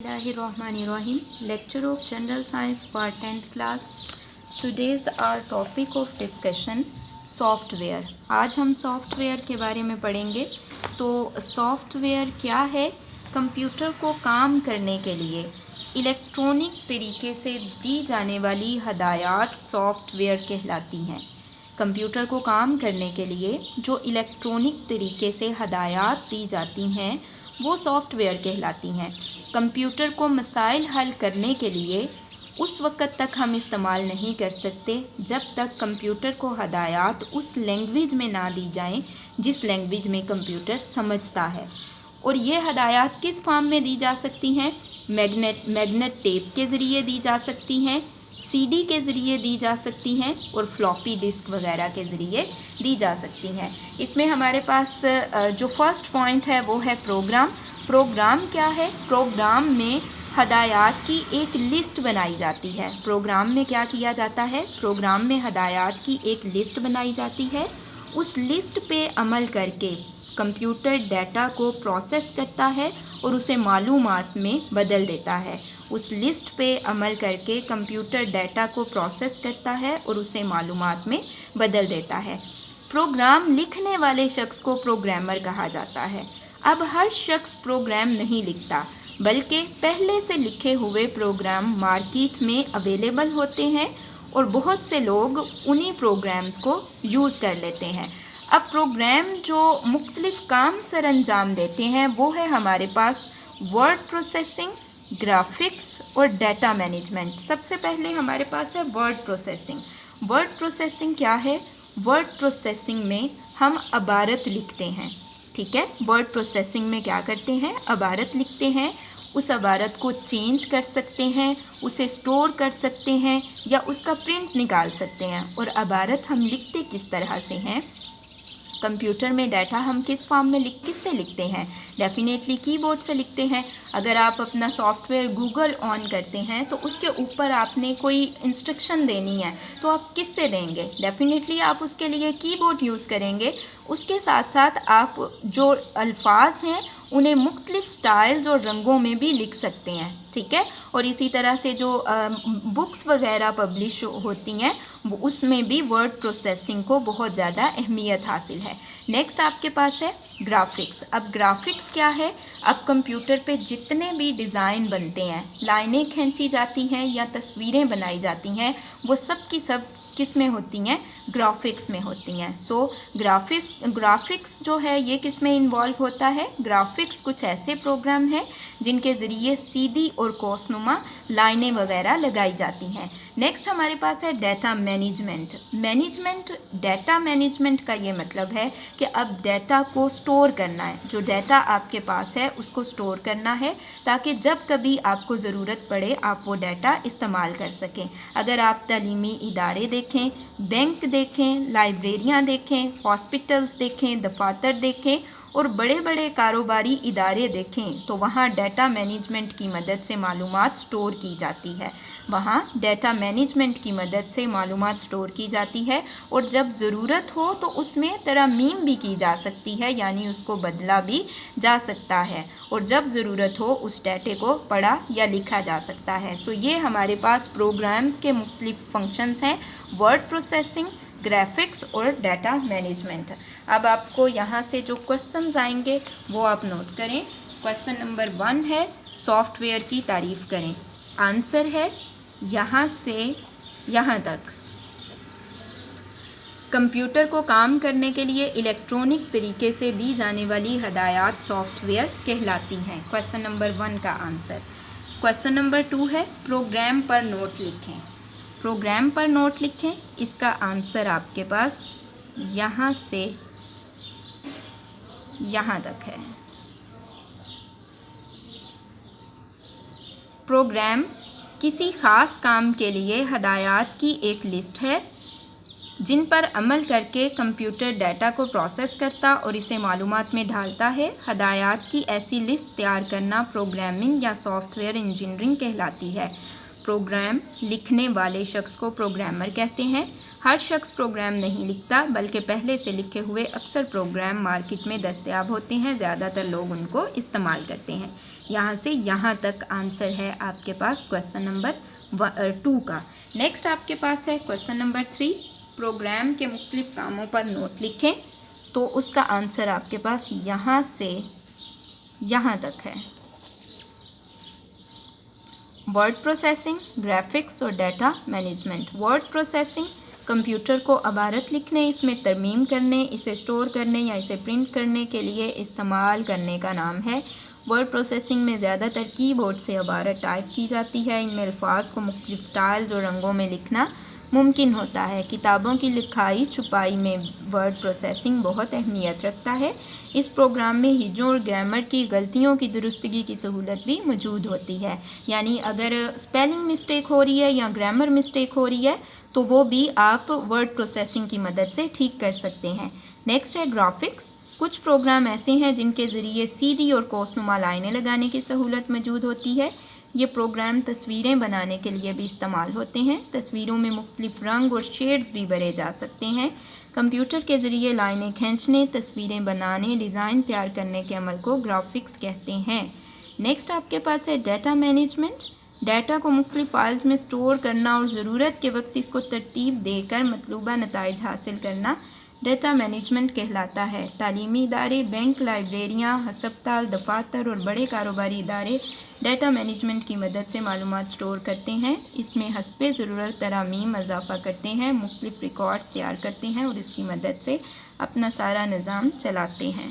Bismillahirrahmanirrahim. Lecture of General Science for 10th class. Today's our topic of discussion software. आज हम software के बारे में पढ़ेंगे. तो सॉफ्टवेयर क्या है? कंप्यूटर को काम करने के लिए इलेक्ट्रॉनिक तरीके से दी जाने वाली हदायत सॉफ्टवेयर कहलाती हैं. कंप्यूटर को काम करने के लिए जो इलेक्ट्रॉनिक तरीके से हदायत दी जाती हैं वो सॉफ्टवेयर कहलाती हैं. कंप्यूटर को मसाइल हल करने के लिए उस वक़्त तक हम इस्तेमाल नहीं कर सकते जब तक कंप्यूटर को हदायत उस लैंग्वेज में ना दी जाएं जिस लैंग्वेज में कंप्यूटर समझता है. और ये हदायत किस फॉर्म में दी जा सकती हैं? मैग्नेट टेप के ज़रिए दी जा सकती हैं, सीडी के ज़रिए दी जा सकती हैं और फ्लॉपी डिस्क वगैरह के ज़रिए दी जा सकती हैं. इसमें हमारे पास जो फर्स्ट पॉइंट है वो है प्रोग्राम. प्रोग्राम क्या है? प्रोग्राम में हदायत की एक लिस्ट बनाई जाती है. प्रोग्राम में क्या किया जाता है? प्रोग्राम में हदायत की एक लिस्ट बनाई जाती है. उस लिस्ट पे अमल करके कंप्यूटर डाटा को प्रोसेस करता है और उसे मालूमात में बदल देता है. उस लिस्ट पे अमल करके कंप्यूटर डाटा को प्रोसेस करता है और उसे मालूमात में बदल देता है. प्रोग्राम लिखने वाले शख्स को प्रोग्रामर कहा जाता है. अब हर शख्स प्रोग्राम नहीं लिखता बल्कि पहले से लिखे हुए प्रोग्राम मार्केट में अवेलेबल होते हैं और बहुत से लोग उन्हीं प्रोग्राम्स को यूज़ कर लेते हैं. अब प्रोग्राम जो मुख्तलिफ़ काम सर अंजाम देते हैं वो है हमारे पास वर्ड प्रोसेसिंग, ग्राफिक्स और डाटा मैनेजमेंट. सबसे पहले हमारे पास है वर्ड प्रोसेसिंग. वर्ड प्रोसेसिंग क्या है? वर्ड प्रोसेसिंग में हम इबारत लिखते हैं. ठीक है, वर्ड प्रोसेसिंग में क्या करते हैं? इबारत लिखते हैं. उस इबारत को चेंज कर सकते हैं, उसे स्टोर कर सकते हैं या उसका प्रिंट निकाल सकते हैं. और इबारत हम लिखते किस तरह से हैं? कंप्यूटर में डाटा हम किस फॉर्म में किससे लिखते हैं? डेफिनेटली कीबोर्ड से लिखते हैं. अगर आप अपना सॉफ्टवेयर गूगल ऑन करते हैं तो उसके ऊपर आपने कोई इंस्ट्रक्शन देनी है तो आप किससे देंगे? डेफिनेटली आप उसके लिए कीबोर्ड यूज़ करेंगे. उसके साथ साथ आप जो अल्फाज हैं उन्हें मुख्तलिफ़ स्टाइल्स और रंगों में भी लिख सकते हैं. ठीक है, और इसी तरह से जो बुक्स वगैरह पब्लिश होती हैं वो उसमें भी वर्ड प्रोसेसिंग को बहुत ज़्यादा अहमियत हासिल है. नेक्स्ट आपके पास है ग्राफिक्स. अब ग्राफिक्स क्या है? अब कंप्यूटर पे जितने भी डिज़ाइन बनते हैं, लाइनें खींची जाती हैं या तस्वीरें बनाई जाती हैं, वो सब की सब किस में होती हैं? ग्राफिक्स में होती हैं. सो ग्राफिक्स जो है ये किस में इन्वॉल्व होता है? ग्राफिक्स कुछ ऐसे प्रोग्राम हैं जिनके ज़रिए सीधी और कोसनुमा लाइनें वगैरह लगाई जाती हैं. नेक्स्ट हमारे पास है डाटा मैनेजमेंट. डाटा मैनेजमेंट का ये मतलब है कि अब डाटा को स्टोर करना है. जो डाटा आपके पास है उसको स्टोर करना है ताकि जब कभी आपको ज़रूरत पड़े आप वो डाटा इस्तेमाल कर सकें. अगर आप तालीमी इदारे देखें, बैंक देखें, लाइब्रेरियाँ देखें, हॉस्पिटल्स देखें, दफातर देखें और बड़े बड़े कारोबारी इदारे देखें तो वहाँ डाटा मैनेजमेंट की मदद से मालूमात स्टोर की जाती है. वहाँ डाटा मैनेजमेंट की मदद से मालूमात स्टोर की जाती है और जब ज़रूरत हो तो उसमें तरमीम भी की जा सकती है, यानी उसको बदला भी जा सकता है और जब ज़रूरत हो उस डाटे को पढ़ा या लिखा जा सकता है. सो ये हमारे पास प्रोग्राम्स के मुख्तलिफ़ फंक्शंस हैं: वर्ड प्रोसेसिंग, ग्राफिक्स और डाटा मैनेजमेंट. अब आपको यहाँ से जो क्वेश्चंस आएंगे वो आप नोट करें. क्वेश्चन नंबर 1 है सॉफ्टवेयर की तारीफ़ करें. आंसर है यहाँ से यहाँ तक. कंप्यूटर को काम करने के लिए इलेक्ट्रॉनिक तरीके से दी जाने वाली हदायत सॉफ्टवेयर कहलाती हैं. क्वेश्चन नंबर 1 का आंसर. क्वेश्चन नंबर 2 है प्रोग्राम पर नोट लिखें. प्रोग्राम पर नोट लिखें. इसका आंसर आपके पास यहाँ से यहाँ तक है. प्रोग्राम किसी ख़ास काम के लिए हदायत की एक लिस्ट है जिन पर अमल करके कंप्यूटर डाटा को प्रोसेस करता और इसे मालूमात में ढालता है. हदायत की ऐसी लिस्ट तैयार करना प्रोग्रामिंग या सॉफ्टवेयर इंजीनियरिंग कहलाती है. प्रोग्राम लिखने वाले शख्स को प्रोग्रामर कहते हैं. हर शख्स प्रोग्राम नहीं लिखता बल्कि पहले से लिखे हुए अक्सर प्रोग्राम मार्केट में दस्तयाब होते हैं. ज़्यादातर लोग उनको इस्तेमाल करते हैं. یہاں سے یہاں تک آنسر ہے آپ کے پاس کویسچن نمبر 2 کا۔ نیکسٹ آپ کے پاس ہے کویسچن نمبر 3، پروگرام کے مختلف کاموں پر نوٹ لکھیں، تو اس کا آنسر آپ کے پاس یہاں سے یہاں تک ہے۔ ورڈ پروسیسنگ، گرافکس اور data management. Word processing computer کو عبارت لکھنے، اس میں ترمیم کرنے، اسے اسٹور کرنے یا اسے پرنٹ کرنے کے لیے استعمال کرنے کا نام ہے۔ ورڈ پروسیسنگ میں زیادہ تر کی بورڈ سے عبارت ٹائپ کی جاتی ہے۔ ان میں الفاظ کو مختلف سٹائلز اور رنگوں میں لکھنا ممکن ہوتا ہے۔ کتابوں کی لکھائی چھپائی میں ورڈ پروسیسنگ بہت اہمیت رکھتا ہے۔ اس پروگرام میں ہجوں اور گرامر کی غلطیوں کی درستگی کی سہولت بھی موجود ہوتی ہے، یعنی اگر اسپیلنگ مسٹیک ہو رہی ہے یا گرامر مسٹیک ہو رہی ہے تو وہ بھی آپ ورڈ پروسیسنگ کی مدد سے ٹھیک کر سکتے ہیں۔ نیکسٹ ہے گرافکس۔ کچھ پروگرام ایسے ہیں جن کے ذریعے سیدھی اور کوسنما لائنیں لگانے کی سہولت موجود ہوتی ہے۔ یہ پروگرام تصویریں بنانے کے لیے بھی استعمال ہوتے ہیں۔ تصویروں میں مختلف رنگ اور شیڈز بھی بھرے جا سکتے ہیں۔ کمپیوٹر کے ذریعے لائنیں کھینچنے، تصویریں بنانے، ڈیزائن تیار کرنے کے عمل کو گرافکس کہتے ہیں۔ نیکسٹ آپ کے پاس ہے ڈیٹا مینجمنٹ۔ ڈیٹا کو مختلف فائلز میں اسٹور کرنا اور ضرورت کے وقت اس کو ترتیب دے کر مطلوبہ نتائج حاصل کرنا ڈیٹا مینجمنٹ کہلاتا ہے۔ تعلیمی ادارے، بینک، لائبریریاں، ہسپتال، دفاتر اور بڑے کاروباری ادارے ڈیٹا مینجمنٹ کی مدد سے معلومات اسٹور کرتے ہیں۔ اس میں حسب ضرورت ترامیم اضافہ کرتے ہیں، مختلف ریکارڈز تیار کرتے ہیں اور اس کی مدد سے اپنا سارا نظام چلاتے ہیں۔